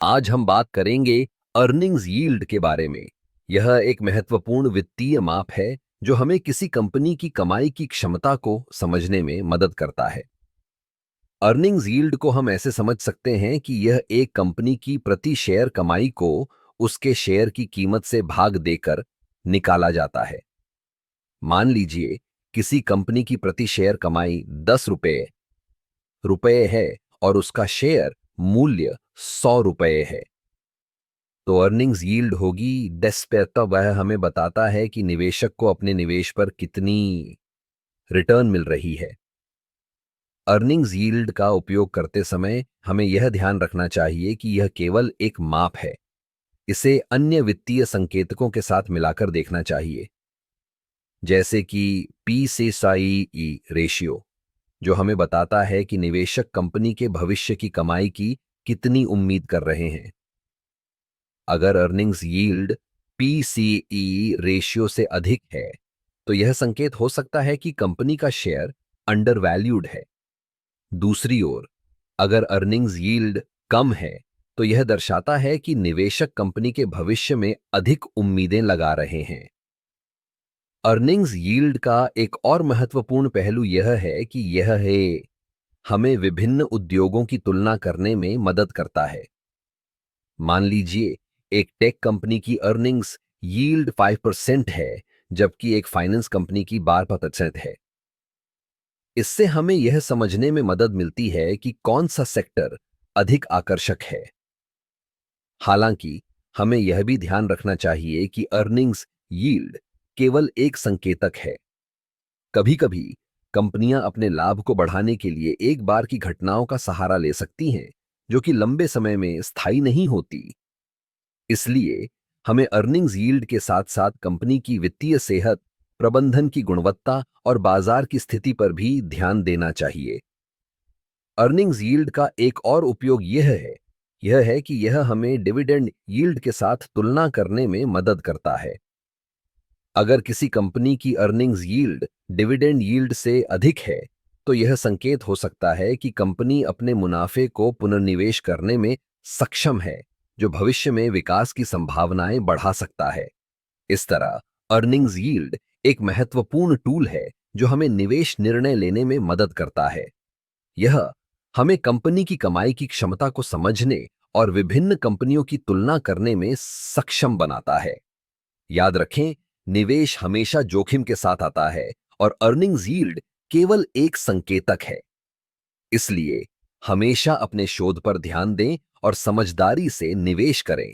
आज हम बात करेंगे अर्निंग्स यील्ड के बारे में। यह एक महत्वपूर्ण वित्तीय माप है जो हमें किसी कंपनी की कमाई की क्षमता को समझने में मदद करता है। अर्निंग्स यील्ड को हम ऐसे समझ सकते हैं कि यह एक कंपनी की प्रति शेयर कमाई को उसके शेयर की कीमत से भाग देकर निकाला जाता है। मान लीजिए किसी कंपनी की प्रति शेयर कमाई 10 रुपए है और उसका शेयर मूल्य 100 रुपए है। तो अर्निंग्स यील्ड होगी 10 पे। तब वह हमें बताता है कि निवेशक को अपने निवेश पर कितनी रिटर्न मिल रही है। अर्निंग्स यील्ड का उपयोग करते समय हमें यह ध्यान रखना चाहिए कि यह केवल एक माप है। इसे अन्य वित्तीय संकेतकों के साथ मिलाकर देखना चाहिए, जैसे कि पी से साई रेशियो, जो हमें बताता है कि निवेशक कंपनी के भविष्य की कमाई की कितनी उम्मीद कर रहे हैं। अगर अर्निंग्स यील्ड पीसीई रेशियो से अधिक है तो यह संकेत हो सकता है कि कंपनी का शेयर अंडर वैल्यूड है। दूसरी ओर, अगर अर्निंग्स यील्ड कम है तो यह दर्शाता है कि निवेशक कंपनी के भविष्य में अधिक उम्मीदें लगा रहे हैं। अर्निंग्स यील्ड का एक और महत्वपूर्ण पहलू यह है कि यह हमें विभिन्न उद्योगों की तुलना करने में मदद करता है। मान लीजिए एक टेक कंपनी की अर्निंग्स यील्ड 5% है जबकि एक फाइनेंस कंपनी की 12% है। इससे हमें यह समझने में मदद मिलती है कि कौन सा सेक्टर अधिक आकर्षक है। हालांकि हमें यह भी ध्यान रखना चाहिए कि अर्निंग्स यील्ड केवल एक संकेतक है। कभी कभी कंपनियां अपने लाभ को बढ़ाने के लिए एक बार की घटनाओं का सहारा ले सकती हैं, जो कि लंबे समय में स्थायी नहीं होती। इसलिए हमें अर्निंग्स यील्ड के साथ साथ कंपनी की वित्तीय सेहत, प्रबंधन की गुणवत्ता और बाजार की स्थिति पर भी ध्यान देना चाहिए। अर्निंग्स यील्ड का एक और उपयोग यह है कि यह हमें डिविडेंड यील्ड के साथ तुलना करने में मदद करता है। अगर किसी कंपनी की अर्निंग्स यील्ड डिविडेंड यील्ड से अधिक है तो यह संकेत हो सकता है कि कंपनी अपने मुनाफे को पुनर्निवेश करने में सक्षम है, जो भविष्य में विकास की संभावनाएं बढ़ा सकता है। इस तरह अर्निंग्स यील्ड एक महत्वपूर्ण टूल है जो हमें निवेश निर्णय लेने में मदद करता है। यह हमें कंपनी की कमाई की क्षमता को समझने और विभिन्न कंपनियों की तुलना करने में सक्षम बनाता है। याद रखें, निवेश हमेशा जोखिम के साथ आता है और अर्निंग्स यील्ड केवल एक संकेतक है। इसलिए हमेशा अपने शोध पर ध्यान दें और समझदारी से निवेश करें।